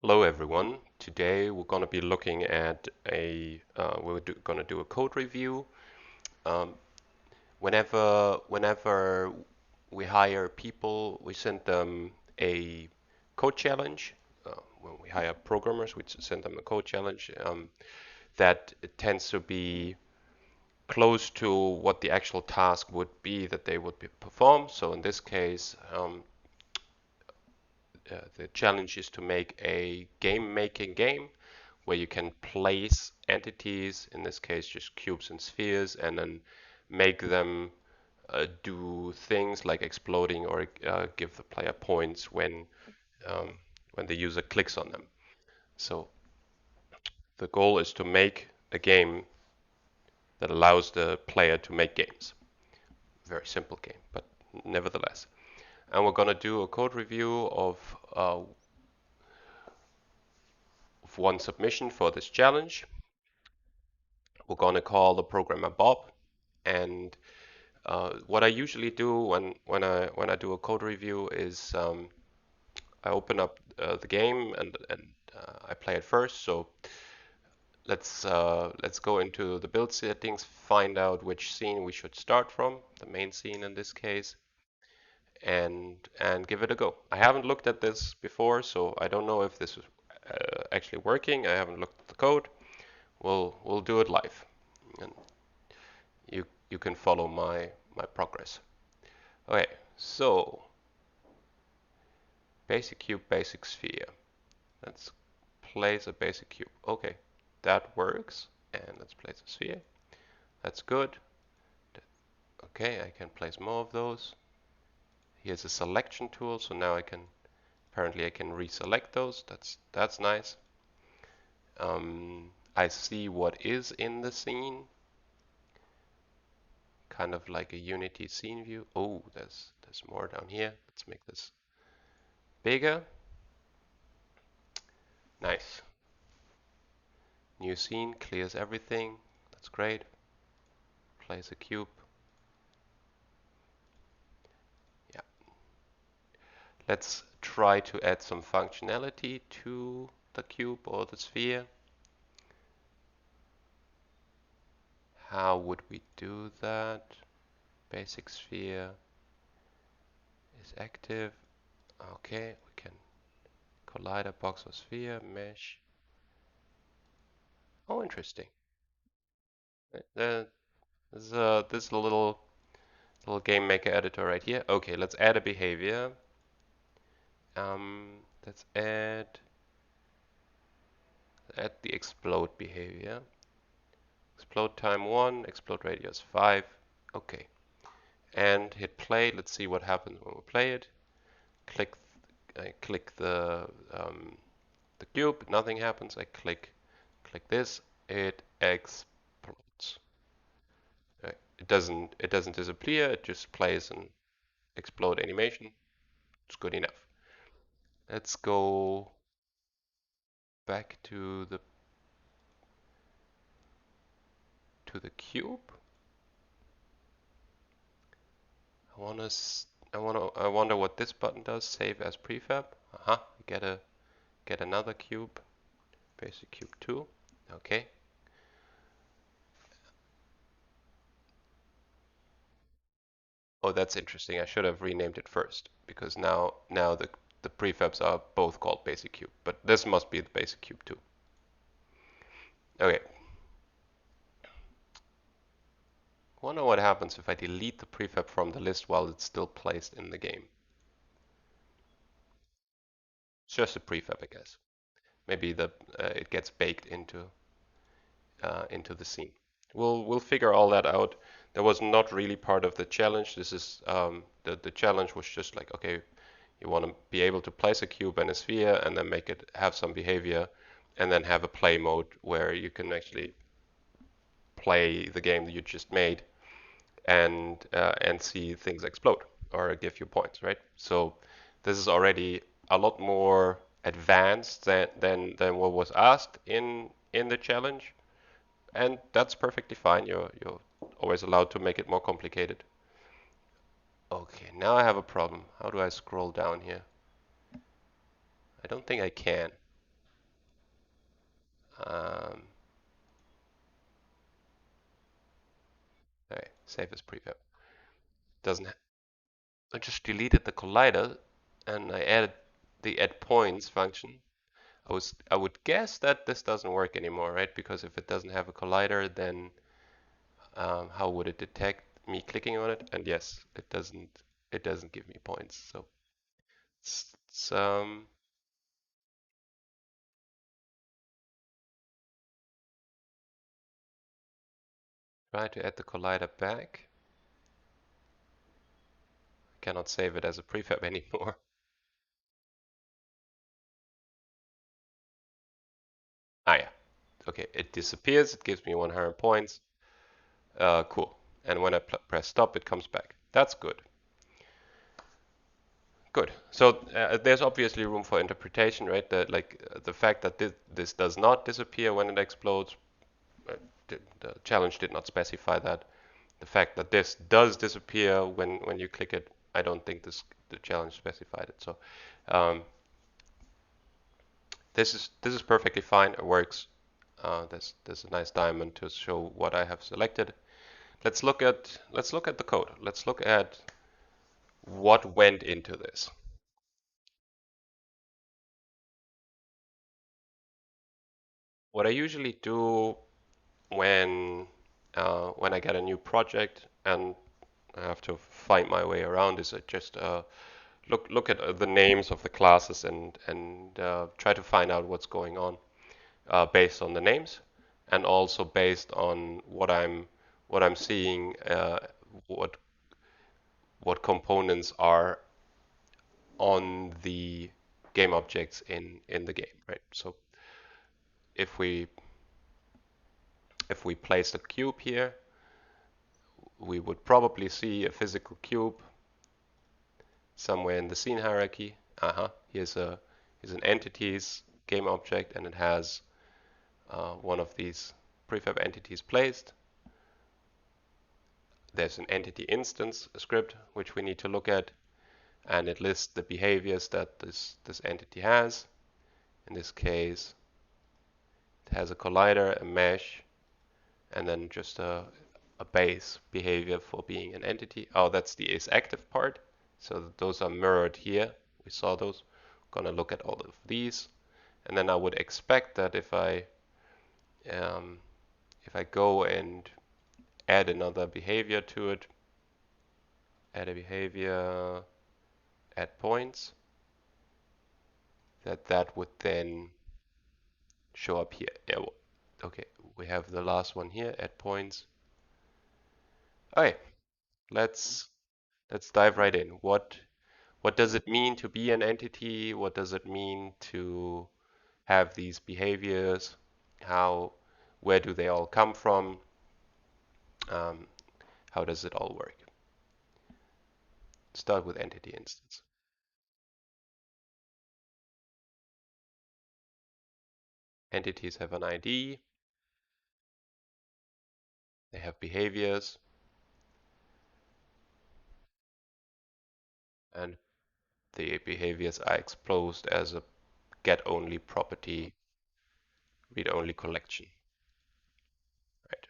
Hello everyone. Today we're going to be looking at going to do a code review. Um, whenever we hire people, we send them a code challenge. When we hire programmers, we send them a code challenge that tends to be close to what the actual task would be that they would perform. So in this case, the challenge is to make a game-making game where you can place entities, in this case just cubes and spheres, and then make them do things like exploding or give the player points um, when the user clicks on them. So the goal is to make a game that allows the player to make games. Very simple game, but nevertheless. And we're going to do a code review of one submission for this challenge. We're going to call the programmer Bob, and what I usually do when I do a code review is I open up the game and I play it first. So let's go into the build settings, find out which scene we should start from, the main scene in this case, and give it a go. I haven't looked at this before, so I don't know if this is actually working. I haven't looked at the code. We'll do it live, and you can follow my progress. Okay, so basic cube, basic sphere. Let's place a basic cube. Okay, that works. And let's place a sphere. That's good. Okay, I can place more of those. Here's a selection tool, so now apparently I can reselect those. That's nice. I see what is in the scene, kind of like a Unity scene view. Oh, there's more down here. Let's make this bigger. Nice. New scene clears everything. That's great. Place a cube. Yeah. Let's try to add some functionality to the cube or the sphere. How would we do that? Basic sphere is active. Okay, we can collider, box or sphere, mesh. Oh, interesting. This is a little game maker editor right here. Okay, let's add a behavior. Let's add the explode behavior. Explode time 1, explode radius 5. Okay. And hit play. Let's see what happens when we play it. Click, I click the cube. Nothing happens. I click this. It explodes. It doesn't disappear. It just plays an explode animation. It's good enough. Let's go back to the cube. I wanna I wonder what this button does. Save as prefab. Get another cube. Basic cube 2. Okay. Oh, that's interesting. I should have renamed it first because now the prefabs are both called basic cube, but this must be the basic cube too. Okay. Wonder what happens if I delete the prefab from the list while it's still placed in the game. It's just a prefab, I guess. Maybe it gets baked into the scene. We'll figure all that out. That was not really part of the challenge. This is the challenge was just like, okay, you want to be able to place a cube and a sphere and then make it have some behavior and then have a play mode where you can actually play the game that you just made and see things explode or give you points, right? So this is already a lot more advanced than what was asked in the challenge, and that's perfectly fine. You're always allowed to make it more complicated. Okay, now I have a problem. How do I scroll down here? I don't think I can. Um, okay, save as prefab. Doesn't. I just deleted the collider and I added the add points function. I would guess that this doesn't work anymore, right? Because if it doesn't have a collider, then how would it detect me clicking on it? And yes, it doesn't. It doesn't give me points. So it's try to add the collider back. I cannot save it as a prefab anymore. Ah yeah. Okay, it disappears. It gives me 100 points. Cool. And when I press stop, it comes back. That's good. Good. So there's obviously room for interpretation, right? That like the fact that this does not disappear when it explodes, uh, the challenge did not specify that. The fact that this does disappear when you click it, I don't think the challenge specified it. So um, this is perfectly fine. It works. There's a nice diamond to show what I have selected. Let's look at the code. Let's look at what went into this. What I usually do when I get a new project and I have to find my way around is I just look at the names of the classes and try to find out what's going on based on the names and also based on what I'm seeing what what components are on the game objects in the game, right? So if we if we place the cube here, we would probably see a physical cube somewhere in the scene hierarchy. Here's an entities game object, and it has one of these prefab entities placed. There's an entity instance script which we need to look at, and it lists the behaviors that this entity has. In this case, it has a collider, a mesh, and then just a base behavior for being an entity. Oh, that's the isActive part. So those are mirrored here. We saw those. Gonna look at all of these, and then I would expect that um, if I go and add another behavior to it, add a behavior, add points, that would then show up here. Yeah, okay, we have the last one here, add points. Okay, let's let's dive right in. What does it mean to be an entity? What does it mean to have these behaviors? Where do they all come from? Um, how does it all work? Start with entity instance. Entities have an ID, they have behaviors, and the behaviors are exposed as a get-only property, read-only collection. Right.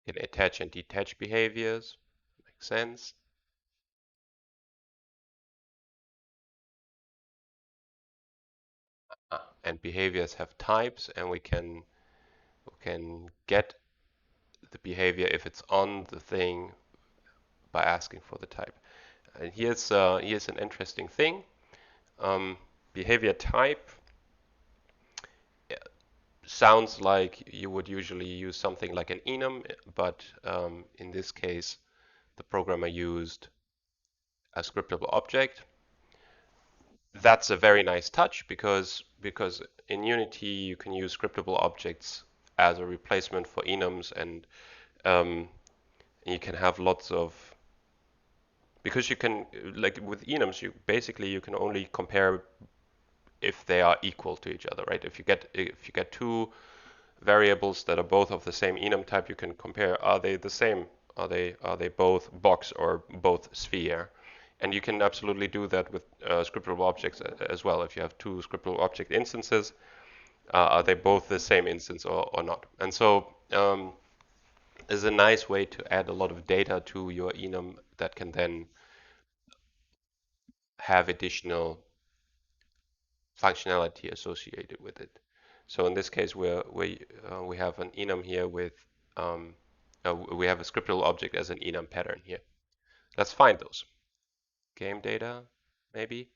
You can attach and detach behaviors. Makes sense. And behaviors have types, and we can get the behavior if it's on the thing by asking for the type. And here's an interesting thing. Behavior type sounds like you would usually use something like an enum, but in this case, the programmer used a scriptable object. That's a very nice touch because in Unity you can use scriptable objects as a replacement for enums, and you can have lots of because you can like with enums you can only compare if they are equal to each other, right? If you get two variables that are both of the same enum type, you can compare, are they the same? Are they both box or both sphere? And you can absolutely do that with scriptable objects as well. If you have two scriptable object instances, are they both the same instance or not? And so is a nice way to add a lot of data to your enum that can then have additional functionality associated with it. So in this case, we have an enum here with um, we have a scriptable object as an enum pattern here. Let's find those. Game data, maybe.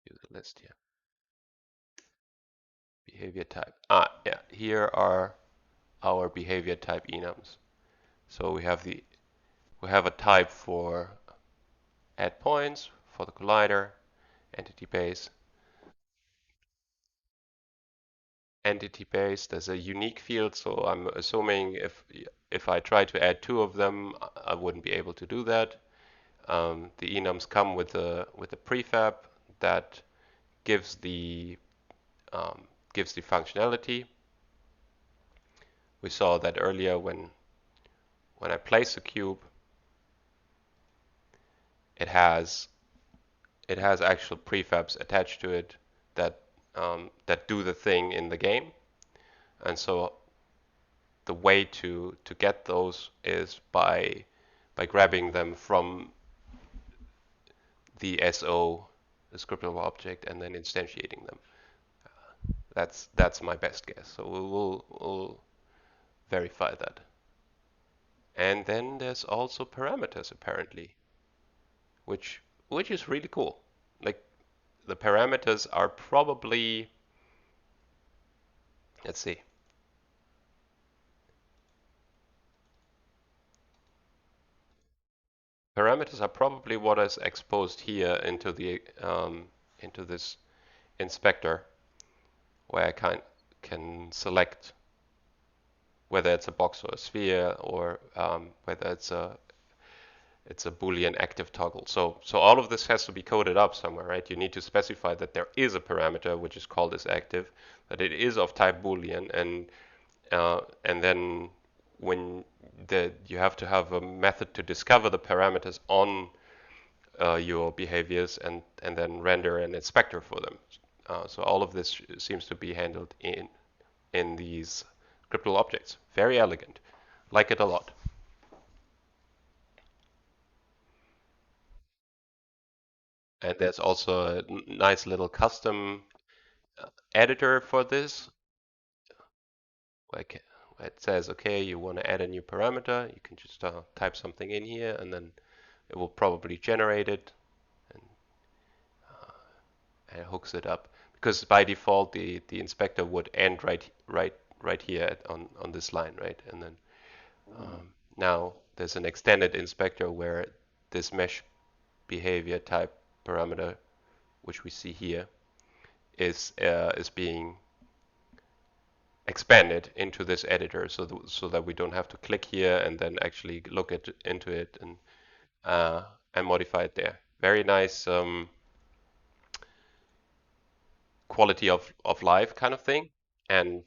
Use a list here. Behavior type. Yeah. Here are our behavior type enums. So we have a type for add points for the collider, entity base, entity base. There's a unique field, so I'm assuming if I try to add two of them, I wouldn't be able to do that. The enums come with a prefab that gives the um, gives the functionality. We saw that earlier when I place a cube, it has it has actual prefabs attached to it that do the thing in the game. And so the way to get those is by grabbing them from the SO, the scriptable object, and then instantiating them. That's my best guess. So we'll verify that. And then there's also parameters apparently, which is really cool. Like the parameters are probably, let's see, parameters are probably what is exposed here into this inspector, where I can select whether it's a box or a sphere, or whether it's a Boolean active toggle. So all of this has to be coded up somewhere, right? You need to specify that there is a parameter which is called as active, that it is of type Boolean, and then when you have to have a method to discover the parameters on your behaviors and then render an inspector for them. So all of this seems to be handled in these scriptable objects. Very elegant. Like it a lot. And there's also a nice little custom editor for this. Like it says, okay, you want to add a new parameter, you can just type something in here, and then it will probably generate it and, and hooks it up. Because by default, the inspector would end right here on this line, right? And then now there's an extended inspector where this mesh behavior type parameter, which we see here, is being expanded into this editor, so that we don't have to click here and then actually look into it uh, and modify it there. Very nice quality of life kind of thing, and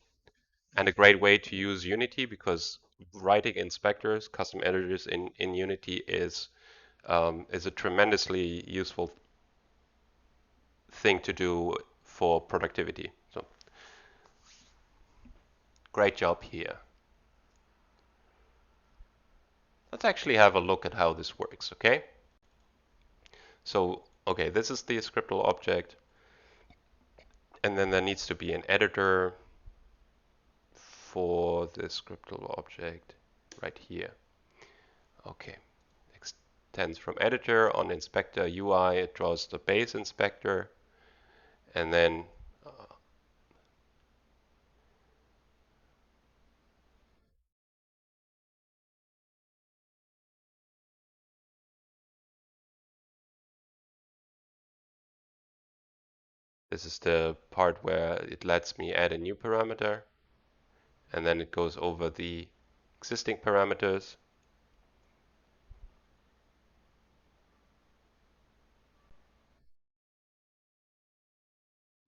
a great way to use Unity, because writing inspectors, custom editors in Unity is a tremendously useful thing to do for productivity. So great job here. Let's actually have a look at how this works, okay? So, okay, this is the scriptable object, and then there needs to be an editor for the scriptable object right here. Okay, extends from editor on inspector UI, it draws the base inspector, and then this is the part where it lets me add a new parameter, and then it goes over the existing parameters.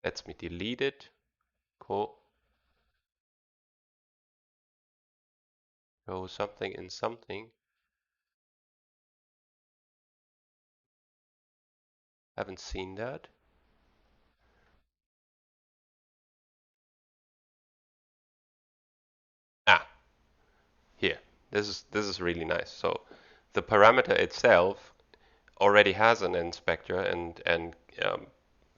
Lets me delete it. Cool. Go something in something. Haven't seen that. Ah, here. This is really nice. So the parameter itself already has an inspector and um,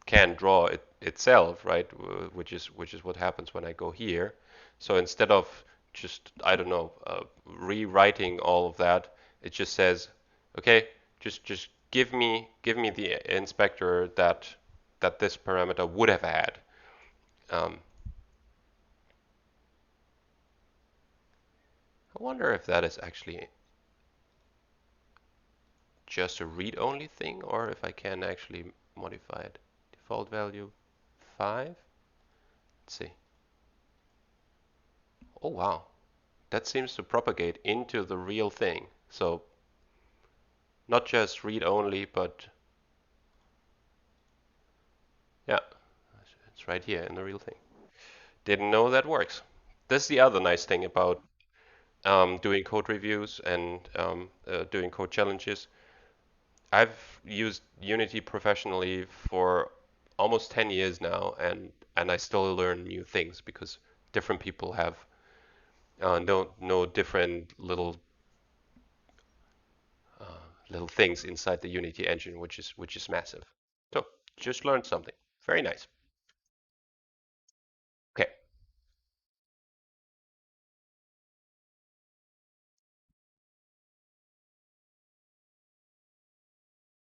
can draw it itself, right? Which is what happens when I go here. So instead of just, I don't know, rewriting all of that, it just says, okay, just give me the inspector that this parameter would have had. Um, I wonder if that is actually just a read-only thing or if I can actually modify it. Default value 5. Let's see. Oh wow, that seems to propagate into the real thing. So not just read only, but yeah, it's right here in the real thing. Didn't know that works. That's the other nice thing about doing code reviews and doing code challenges. I've used Unity professionally for almost 10 years now, and I still learn new things because different people have no different little things inside the Unity engine, which is massive. So just learned something. Very nice. Okay.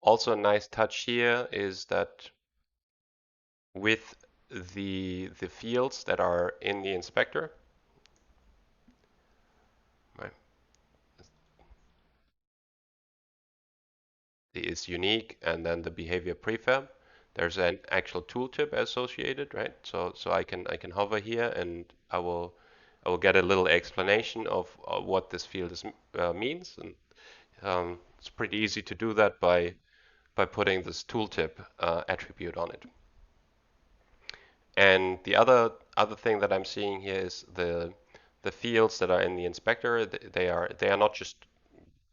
Also a nice touch here is that with the fields that are in the inspector, right, is unique, and then the behavior prefab. There's an actual tooltip associated, right? So I can hover here and I will get a little explanation of what this field means, and it's pretty easy to do that by putting this tooltip attribute on it. And the other thing that I'm seeing here is the fields that are in the inspector. They are not just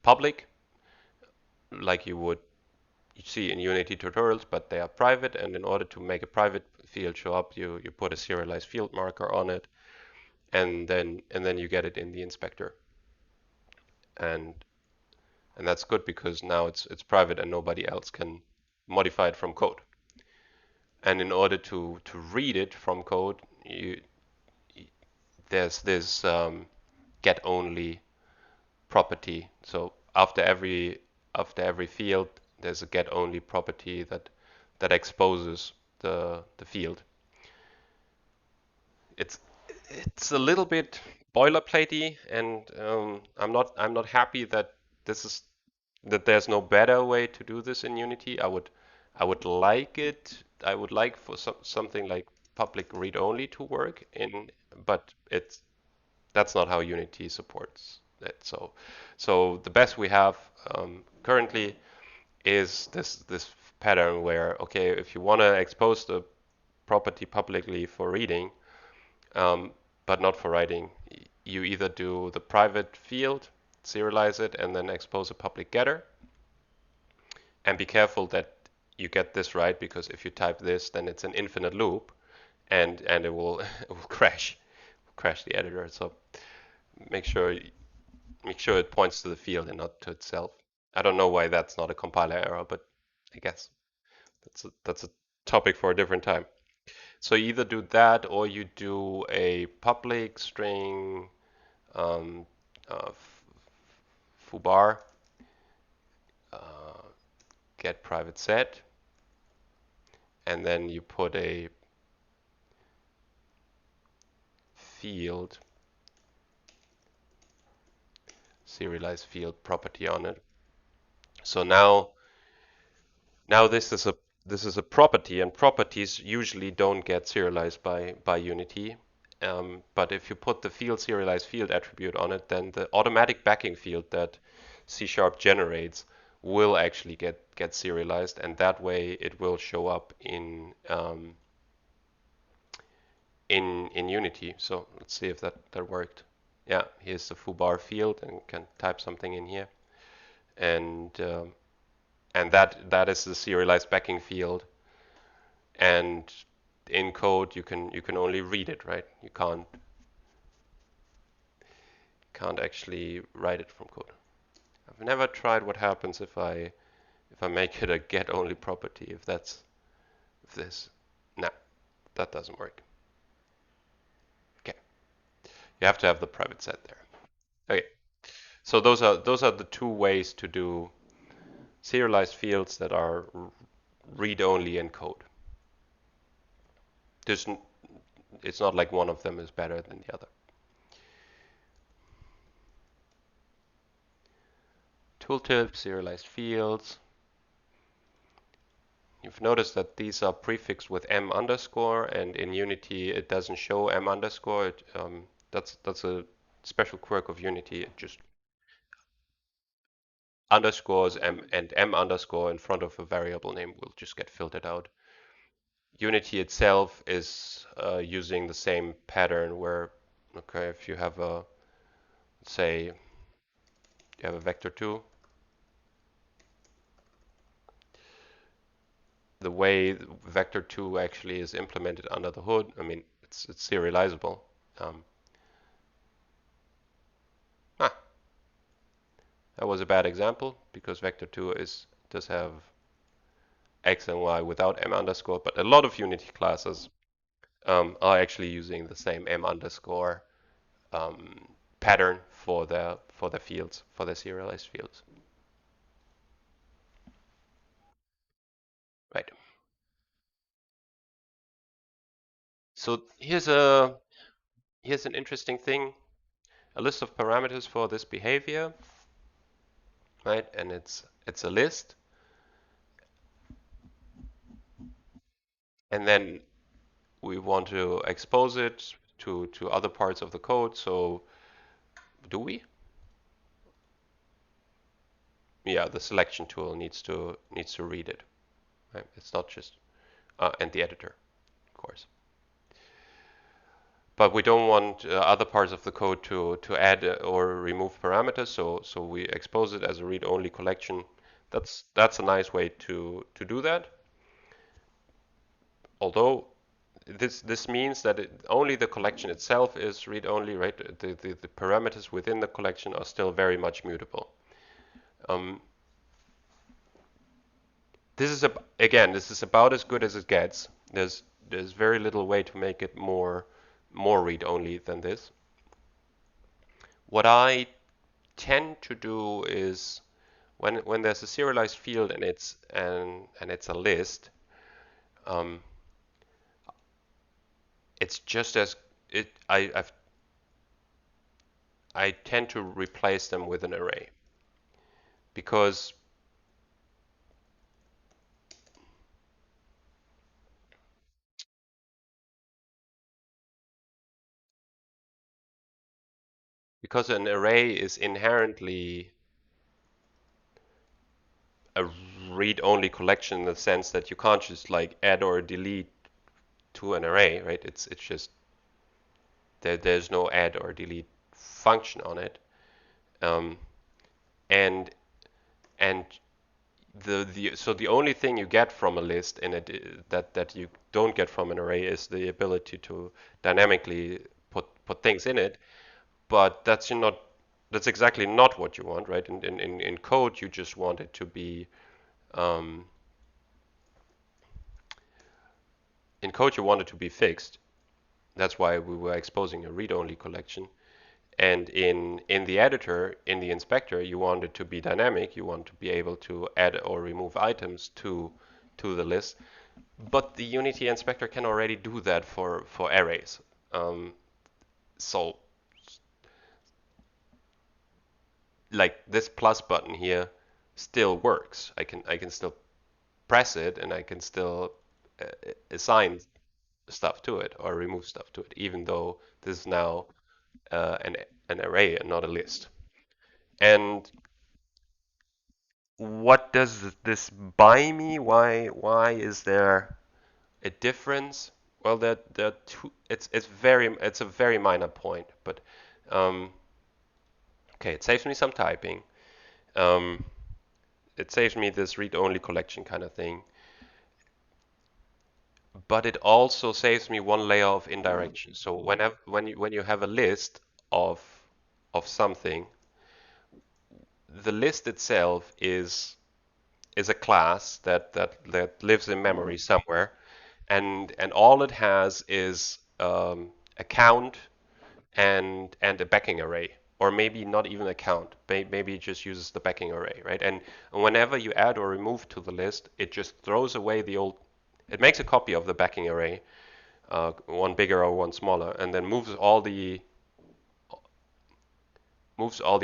public like you would see in Unity tutorials, but they are private. And in order to make a private field show up, you put a serialized field marker on it, and then you get it in the inspector. And and that's good because now it's private and nobody else can modify it from code. And in order to read it from code, there's this get only property. So after every field, there's a get only property that exposes the field. It's it's a little bit boilerplatey, and I'm not happy that this is that there's no better way to do this in Unity. I would like it. I would like for something like public read only to work in, but that's not how Unity supports it. So the best we have currently is this pattern where, okay, if you want to expose the property publicly for reading, um, but not for writing, you either do the private field, serialize it, and then expose a public getter. And be careful that you get this right, because if you type this, then it's an infinite loop, and it will it will crash the editor. So make sure make sure it points to the field and not to itself. I don't know why that's not a compiler error, but I guess that's a topic for a different time. So you either do that or you do a public string um, foobar uh, get private set, and then you put a field serialized field property on it. So now this is a property, and properties usually don't get serialized by Unity. But if you put the field serialized field attribute on it, then the automatic backing field that C# generates will actually get serialized, and that way it will show up in Unity. So let's see if that worked. Yeah, here's the foobar field, and can type something in here, and and that is the serialized backing field. And in code, you can only read it, right? You can't actually write it from code. I've never tried what happens if I make it a get only property. If this, no, that doesn't work. Okay, you have to have the private set there. Okay, so those are the two ways to do serialized fields that are read only in code. There's, it's not like one of them is better than the other. Tooltip, serialized fields. You've noticed that these are prefixed with m underscore, and in Unity it doesn't show m underscore. That's a special quirk of Unity. It just underscores m and m underscore in front of a variable name will just get filtered out. Unity itself is using the same pattern where, okay, if you have a, say, you have a vector2, the way vector2 actually is implemented under the hood, I mean, it's serializable. Um, ah, that was a bad example because vector2 does have x and y without m underscore, but a lot of Unity classes are actually using the same m underscore um, pattern for the fields, for the serialized fields. Right. So here's an interesting thing. A list of parameters for this behavior, right? And it's a list. And then we want to expose it to other parts of the code. So do we? Yeah, the selection tool needs to read it. Right? It's not just and the editor, of course. But we don't want other parts of the code to add or remove parameters. So we expose it as a read-only collection. That's a nice way to do that. Although this means that only the collection itself is read-only, right? The parameters within the collection are still very much mutable. Um, this is about as good as it gets. There's very little way to make it more read-only than this. What I tend to do is when there's a serialized field and it's a list, um, it's just as it I tend to replace them with an array because an array is inherently a read-only collection in the sense that you can't just like add or delete to an array, right? It's just there's no add or delete function on it, um, and and so the only thing you get from a list in it that you don't get from an array is the ability to dynamically put things in it. But that's exactly not what you want, right? In code, you just want it to be um, in code you want it to be fixed. That's why we were exposing a read-only collection. And in the editor, in the inspector, you want it to be dynamic. You want to be able to add or remove items to the list. But the Unity inspector can already do that for arrays. So like this plus button here still works. I can still press it and I can still assign stuff to it or remove stuff to it, even though this is now an array and not a list. And what does this buy me? Why is there a difference? Well, there are two. It's a very minor point, but um, okay, it saves me some typing. Um, it saves me this read-only collection kind of thing, but it also saves me one layer of indirection. So when you have a list of something, the list itself is a class that lives in memory somewhere, and all it has is a count and a backing array, or maybe not even a count. Maybe it just uses the backing array, right? And whenever you add or remove to the list, it just throws away the old. It makes a copy of the backing array, one bigger or one smaller, and then moves all the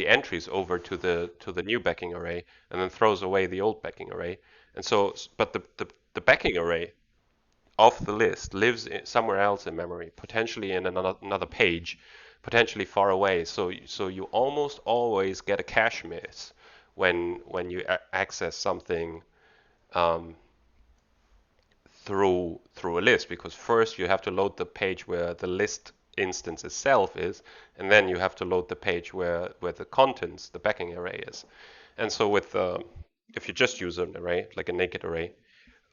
entries over to the new backing array, and then throws away the old backing array. And so, but the backing array of the list lives somewhere else in memory, potentially in another page, potentially far away. So you almost always get a cache miss when you access something um, through a list, because first you have to load the page where the list instance itself is, and then you have to load the page where the contents, the backing array is. And so if you just use an array, like a naked array,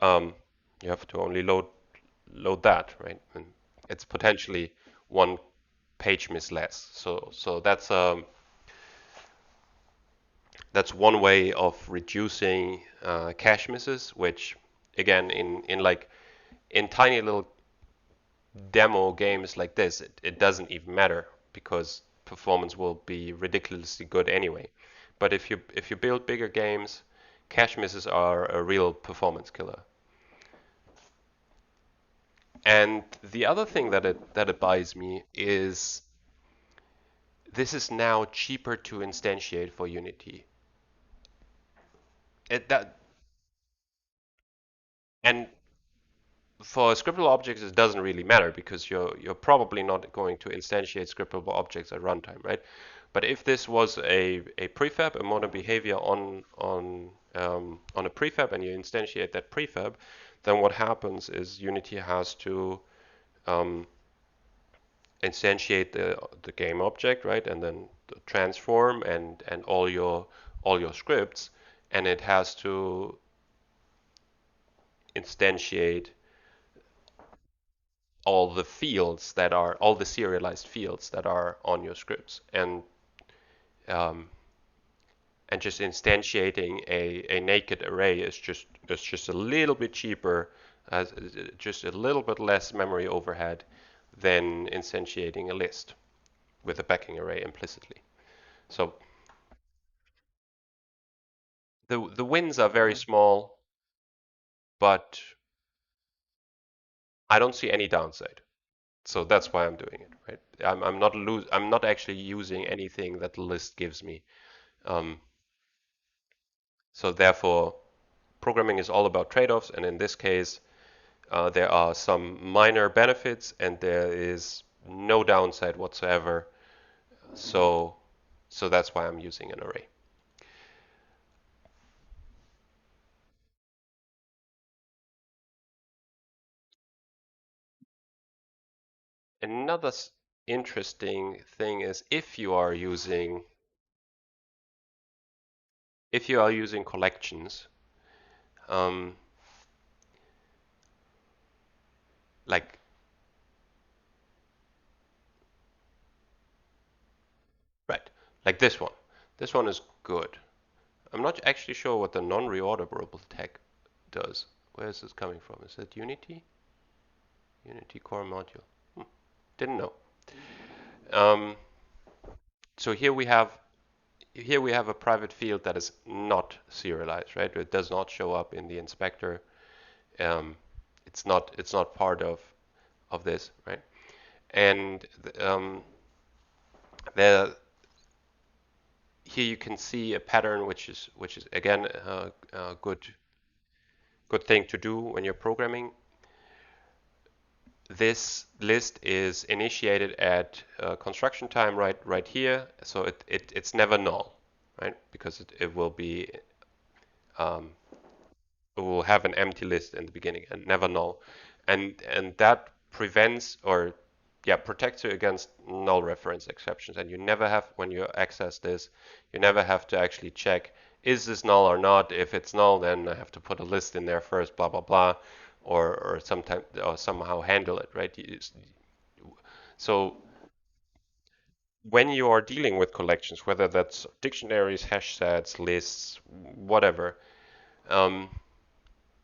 um, you have to only load that, right? And it's potentially one page miss less. So that's one way of reducing cache misses, which again in tiny little demo games like this, it doesn't even matter because performance will be ridiculously good anyway. But if you build bigger games, cache misses are a real performance killer. And the other thing that it buys me is this is now cheaper to instantiate for Unity. It that and for scriptable objects, it doesn't really matter because you're probably not going to instantiate scriptable objects at runtime, right? But if this was a prefab, a modern behavior on a prefab, and you instantiate that prefab, then what happens is Unity has to um, instantiate the game object, right, and then the transform and all your scripts, and it has to instantiate all the serialized fields that are on your scripts, um, and just instantiating a naked array is just a little bit cheaper, as just a little bit less memory overhead than instantiating a list with a backing array implicitly. So the wins are very small, but I don't see any downside. So that's why I'm doing it, right? I'm not actually using anything that the list gives me. Um, so therefore, programming is all about trade-offs, and in this case, there are some minor benefits and there is no downside whatsoever. So so that's why I'm using an array. Another interesting thing is if you are using collections, um, like right, like this one. This one is good. I'm not actually sure what the non-reorderable tag does. Where is this coming from? Is it Unity? Unity core module. Didn't know. Um, so here we have a private field that is not serialized, right? It does not show up in the inspector. Um, it's not part of this, right? And the here you can see a pattern, which is again a good thing to do when you're programming. This list is initiated at construction time right here, so it's never null, right? Because um, it will have an empty list in the beginning and never null, and that prevents or yeah protects you against null reference exceptions. And you never have when you access this, you never have to actually check is this null or not? If it's null, then I have to put a list in there first, blah blah blah, or sometime or somehow handle it, right? So when you are dealing with collections, whether that's dictionaries, hash sets, lists, whatever, um,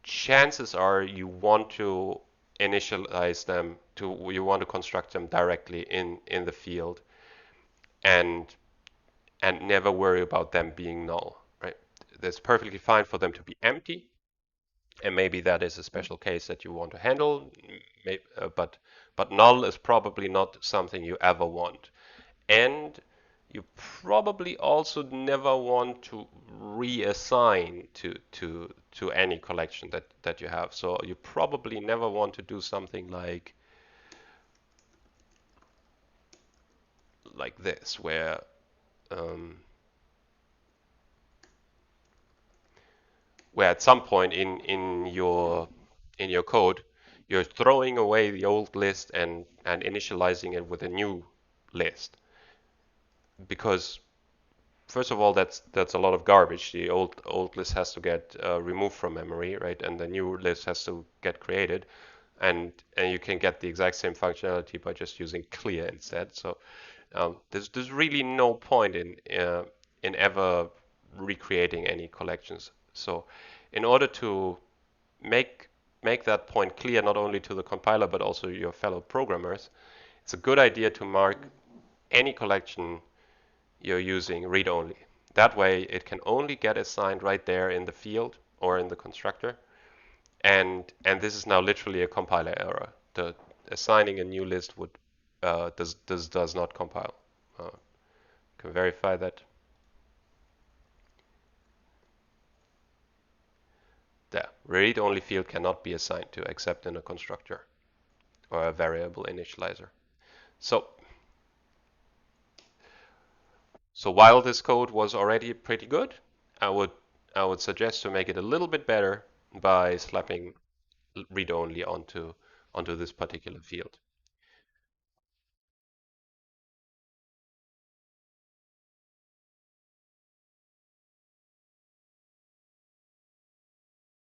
chances are you want to initialize them to you want to construct them directly in the field and never worry about them being null, right? It's perfectly fine for them to be empty, and maybe that is a special case that you want to handle, but null is probably not something you ever want. And you probably also never want to reassign to any collection that you have. So you probably never want to do something like this, um, where at some point in your code you're throwing away the old list and initializing it with a new list because first of all, that's a lot of garbage. The old list has to get removed from memory, right? And the new list has to get created, and you can get the exact same functionality by just using clear instead. So there's really no point in ever recreating any collections. So in order to make make that point clear not only to the compiler but also your fellow programmers, it's a good idea to mark any collection you're using read-only. That way, it can only get assigned right there in the field or in the constructor. And this is now literally a compiler error. The assigning a new list would does not compile. Can verify that. The read-only field cannot be assigned to except in a constructor or a variable initializer. So so while this code was already pretty good, I would I would suggest to make it a little bit better by slapping read-only onto this particular field.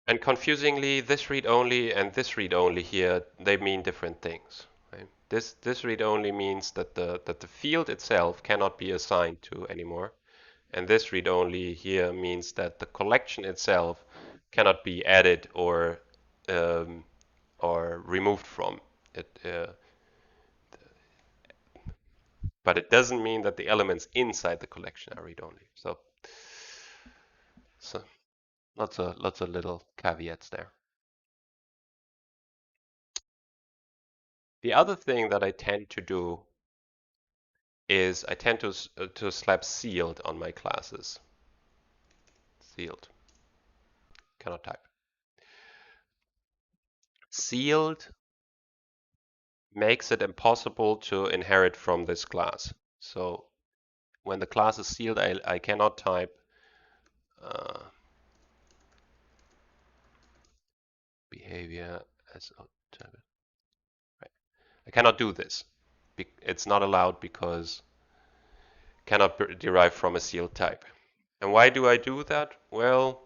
And confusingly, this read-only and this read-only here, they mean different things. Right? This read-only means that the field itself cannot be assigned to anymore, and this read-only here means that the collection itself cannot be added um, or removed from it. But it doesn't mean that the elements inside the collection are read-only. So lots of little caveats there. The other thing that I tend to do is I tend to slap sealed on my classes. Sealed. Cannot type. Sealed makes it impossible to inherit from this class. So when the class is sealed, I cannot type uh, behavior as a type. Right. I cannot do this. It's not allowed because cannot derive from a sealed type. And why do I do that? Well,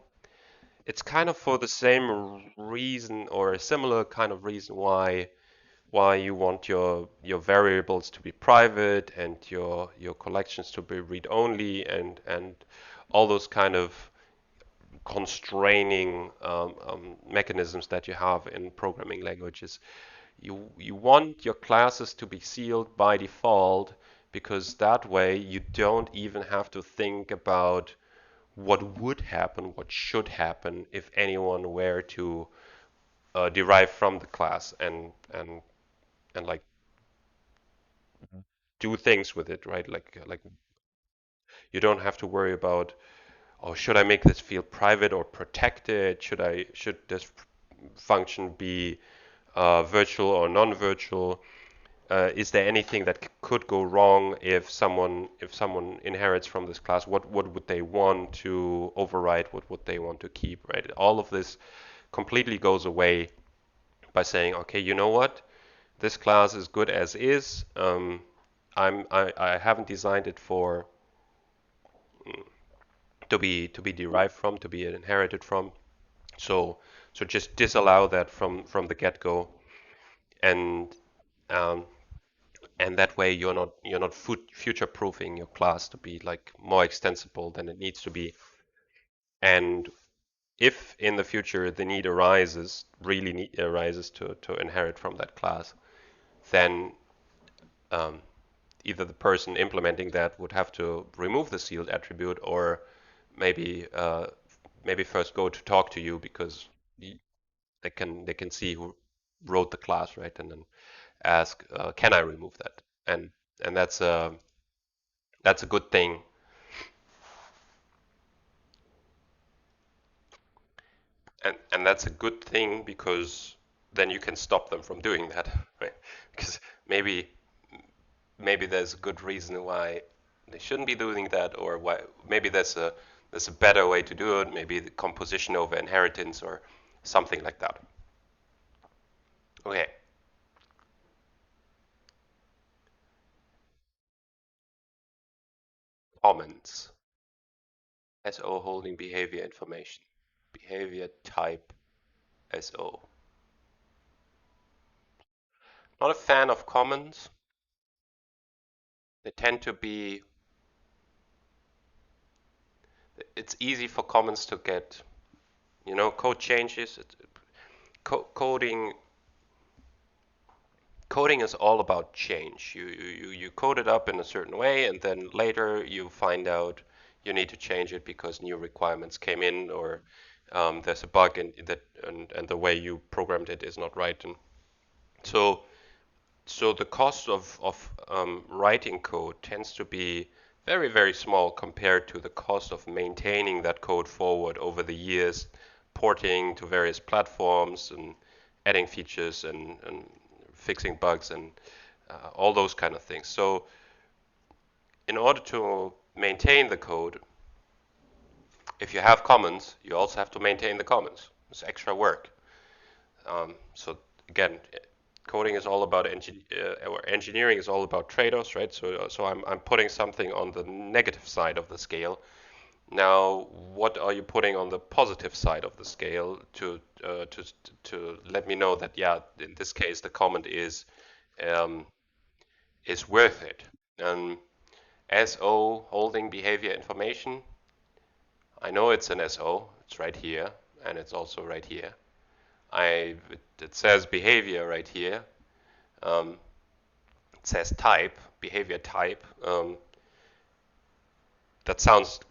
it's kind of for the same reason or a similar kind of reason why you want your variables to be private and your collections to be read only and all those kind of constraining mechanisms that you have in programming languages. You want your classes to be sealed by default because that way you don't even have to think about what would happen, what should happen if anyone were to derive from the class and like do things with it, right? Like you don't have to worry about, oh, should I make this field private or protected? Should this function be virtual or non-virtual? Is there anything that could go wrong if someone inherits from this class? What would they want to override? What would they want to keep? Right? All of this completely goes away by saying, okay, you know what? This class is good as is. I haven't designed it to be derived from, to be inherited from. So so just disallow that from the get-go, and um, and that way you're not future-proofing your class to be like more extensible than it needs to be. And if in the future the need arises, really arises to inherit from that class, then um, either the person implementing that would have to remove the sealed attribute, or maybe first go to talk to you, because they can see who wrote the class, right? And then ask, can I remove that? And that's a good thing. And that's a good thing because then you can stop them from doing that, right? Because maybe maybe there's a good reason why they shouldn't be doing that, or why maybe there's a better way to do it, maybe the composition over inheritance or something like that. Okay, comments. SO holding behavior information. Behavior type SO. Not a fan of comments. They tend to be, it's easy for comments to get, code changes. Coding coding is all about change. You code it up in a certain way, and then later you find out you need to change it because new requirements came in, or there's a bug in that, and the way you programmed it is not right. And so so the cost of writing code tends to be very, very small compared to the cost of maintaining that code forward over the years, porting to various platforms and adding features and fixing bugs and all those kind of things. So in order to maintain the code, if you have commons, you also have to maintain the commons. It's extra work. So again, coding is all about or engineering is all about trade-offs, right? So I'm putting something on the negative side of the scale. Now, what are you putting on the positive side of the scale to let me know that, yeah, in this case the comment um, is worth it. And SO holding behavior information. I know it's an SO. It's right here, and it's also right here. It says behavior right here. Um, it says type, behavior type. That sounds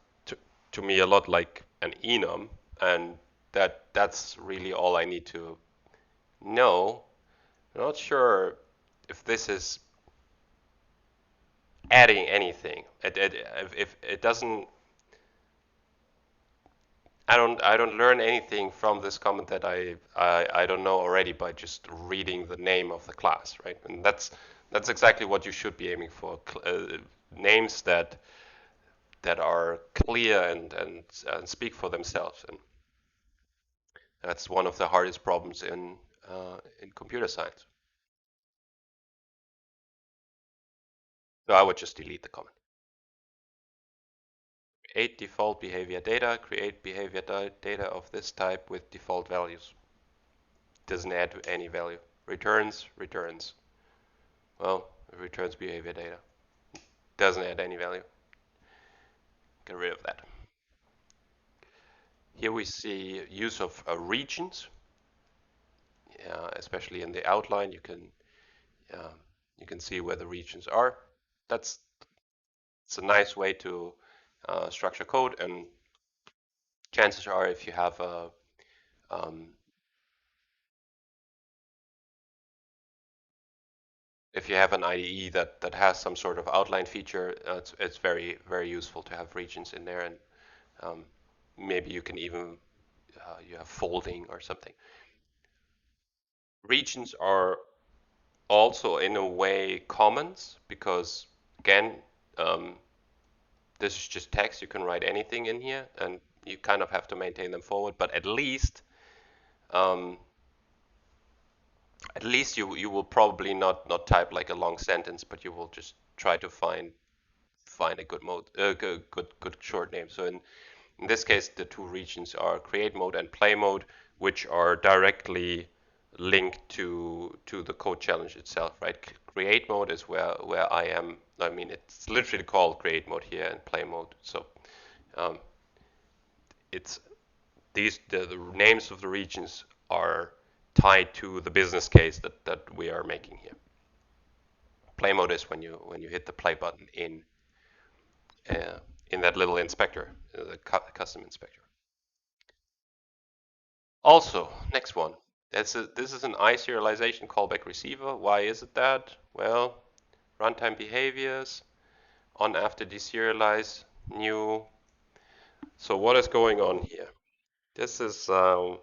to me a lot like an enum, and that's really all I need to know. I'm not sure if this is adding anything. If it doesn't, I don't learn anything from this comment that I don't know already by just reading the name of the class, right? And that's exactly what you should be aiming for. Names that are clear and speak for themselves. And that's one of the hardest problems in computer science. So I would just delete the comment. Create default behavior data, create behavior data of this type with default values. Doesn't add any value. Returns. Well, it returns behavior data. Doesn't add any value. Get rid of that. Here we see use of regions, especially in the outline. Um, you can see where the regions are. That's It's a nice way to structure code, and chances are um, if you have an IDE that has some sort of outline feature, it's very, very useful to have regions in there, and um, maybe you can even you have folding or something. Regions are also in a way commons because, again, um, this is just text. You can write anything in here, and you kind of have to maintain them forward. But um, at least you will probably not type like a long sentence, but you will just try to find a good mode, good short name. So In this case, the two regions are create mode and play mode, which are directly linked to the code challenge itself, right? Create mode is where I am. I mean, it's literally called create mode here and play mode. So um, it's the names of the regions are tied to the business case that we are making here. Play mode is when you hit the play button uh, in that little inspector, the custom inspector. Also, next one. This is an iSerialization callback receiver. Why is it that? Well, runtime behaviors, on after deserialize, new. So what is going on here? This is um,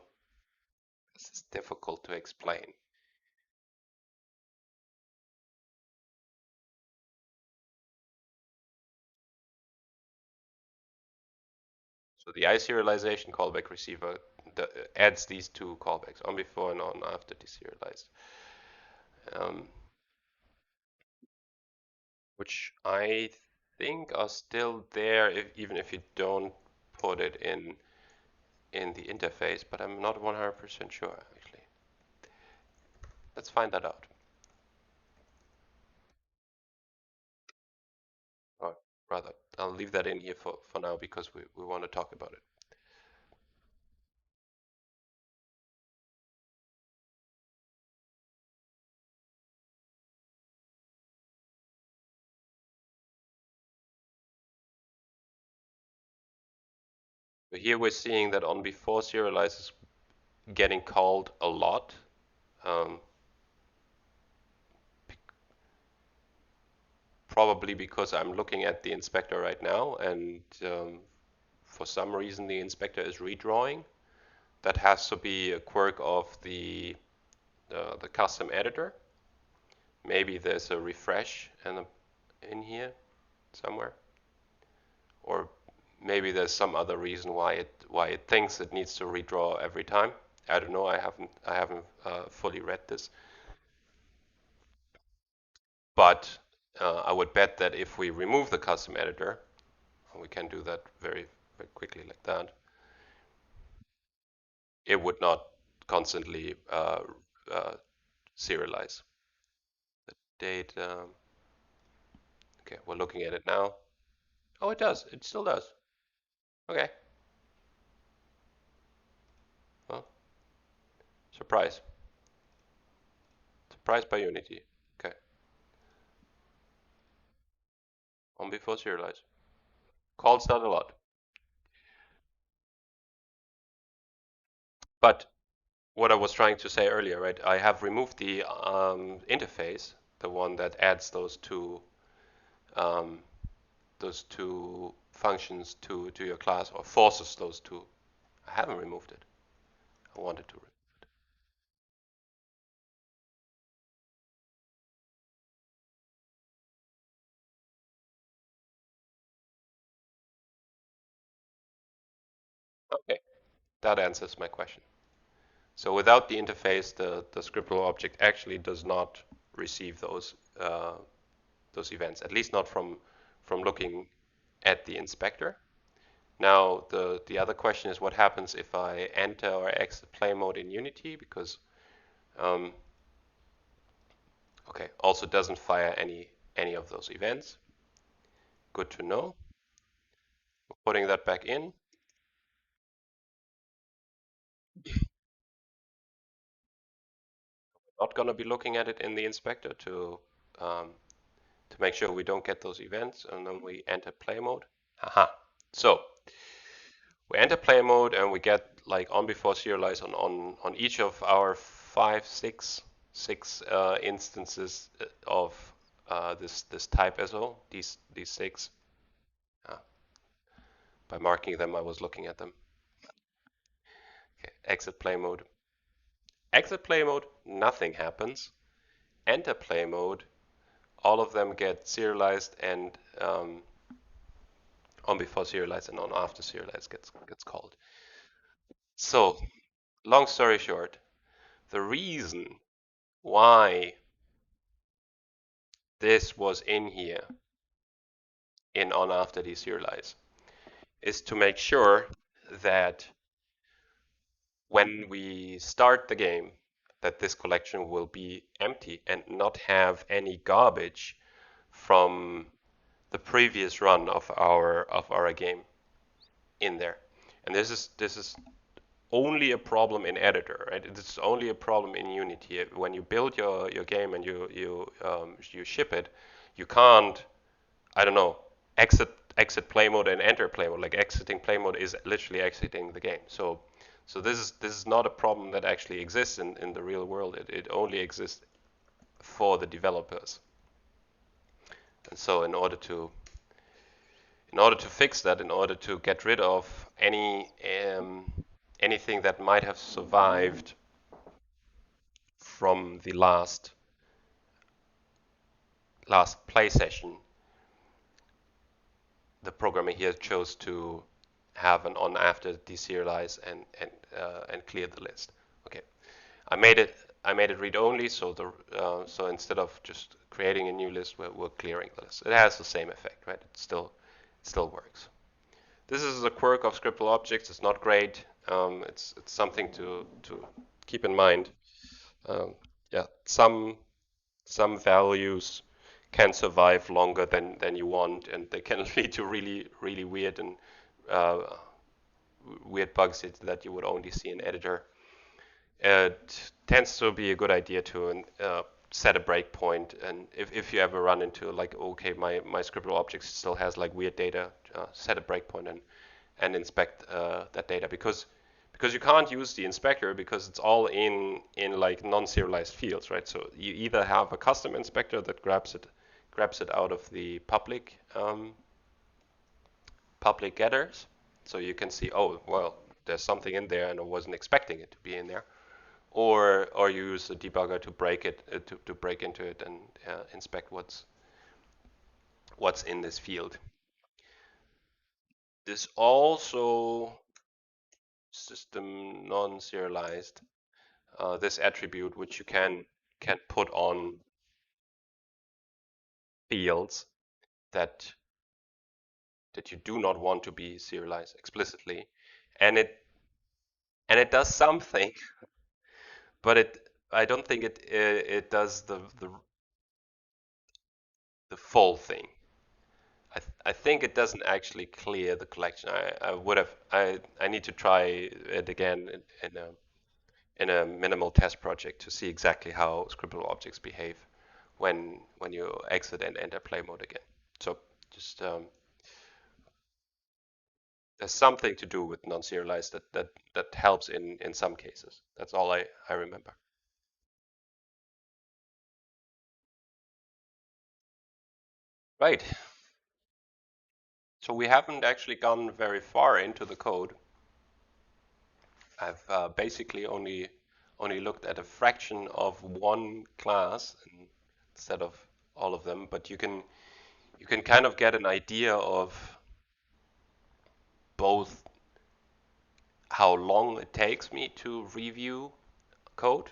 this is difficult to explain. So the iSerialization callback receiver adds these two callbacks, on before and on after deserialized, um, which I think are still there even if you don't put it in the interface, but I'm not 100% sure actually. Let's find that out. Or rather, I'll leave that in here for now because we want to talk about it. So here we're seeing that on before serialize is getting called a lot. Um, Probably because I'm looking at the inspector right now and for some reason the inspector is redrawing. That has to be a quirk of the custom editor. Maybe there's a refresh in here somewhere, or maybe there's some other reason why it thinks it needs to redraw every time. I don't know. I haven't fully read this, but I would bet that if we remove the custom editor, and we can do that very quickly like that, it would not constantly uh, serialize the date. Okay, we're looking at it now. Oh, it does. It still does. Okay. Well, surprise. Surprised by Unity. Okay. On before serialize. Calls that a lot. But what I was trying to say earlier, right? I have removed the interface, the one that adds um, those two functions to your class or forces those two. I haven't removed it. I wanted to. Okay, that answers my question. So without the interface, the scriptable object actually does not receive those events, at least not from looking at the inspector. Now the other question is what happens if I enter or exit play mode in Unity, because um, okay, also doesn't fire any of those events. Good to know. Putting that back in. Not gonna be looking at it in the inspector um, to make sure we don't get those events, and then we enter play mode. Haha. So we enter play mode and we get like on before serialize on each of our five, six instances of this type SO. These six. Uh, by marking them, I was looking at them. Okay. Exit play mode. Exit play mode, nothing happens. Enter play mode, all of them get serialized and on before serialized and on after serialized gets called. So, long story short, the reason why this was in here in on after deserialize is to make sure that when we start the game, that this collection will be empty and not have any garbage from the previous run of our game in there. And this is only a problem in editor, right? It's only a problem in Unity. When you build your game and you ship it, you can't, I don't know, exit play mode and enter play mode. Like exiting play mode is literally exiting the game. So this is not a problem that actually exists in the real world. It only exists for the developers. And so in order to fix that, in order to get rid of anything that might have survived from the last play session, the programmer here chose to have an on after deserialize and clear the list. Okay, I made it read only, so instead of just creating a new list, we're clearing the list. It has the same effect, right? It still works. This is a quirk of scriptable objects. It's not great. It's something to keep in mind. Um, yeah, some values can survive longer than you want, and they can lead to really weird and uh, weird bugs that you would only see in editor. It tends to be a good idea to set a breakpoint, and if you ever run into like, okay, my scriptable object still has like weird data, set a breakpoint and inspect that data, because you can't use the inspector because it's all in like non-serialized fields, right? So you either have a custom inspector that grabs it out of the public getters, so you can see, oh well, there's something in there and I wasn't expecting it to be in there, or you use a debugger to break it to break into it and inspect what's in this field. This also system non-serialized, this attribute which you can put on fields that you do not want to be serialized explicitly, and it does something, but I don't think it does the full thing. I think it doesn't actually clear the collection. I need to try it again in a minimal test project to see exactly how scriptable objects behave when you exit and enter play mode again. So just there's something to do with non-serialized that helps in some cases. That's all I remember. Right. So we haven't actually gone very far into the code. I've basically only looked at a fraction of one class instead of all of them, but you can kind of get an idea of both how long it takes me to review code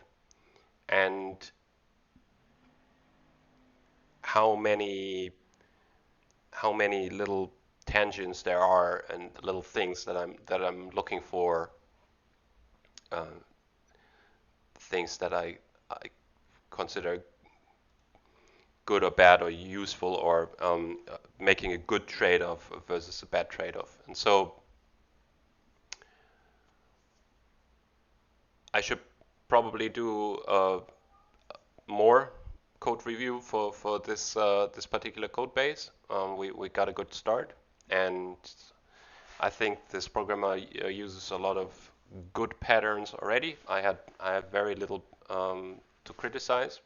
and how many how many little tangents there are and little things that I'm looking for, uh, things that I consider good or bad or useful, or making a good trade-off versus a bad trade-off. And so I should probably do more code review for this particular code base. We got a good start, and I think this programmer uses a lot of good patterns already. I have very little to criticize.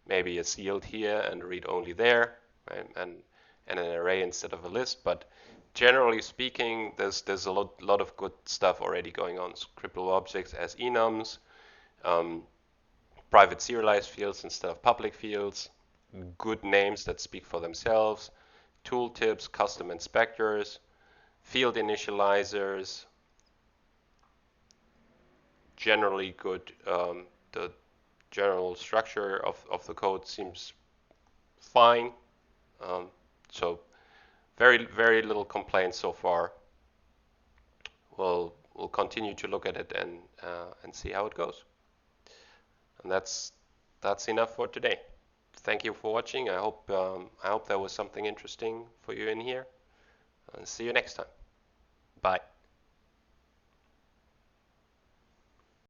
Maybe a sealed here and read only there, right? And an array instead of a list. But generally speaking, there's a lot of good stuff already going on. Scriptable objects as enums, um, private serialized fields instead of public fields, good names that speak for themselves, tooltips, custom inspectors, field initializers, generally good. The general structure of the code seems fine. So very little complaints so far. we'll continue to look at it and see how it goes. And that's enough for today. Thank you for watching. I hope there was something interesting for you in here. And see you next time. Bye.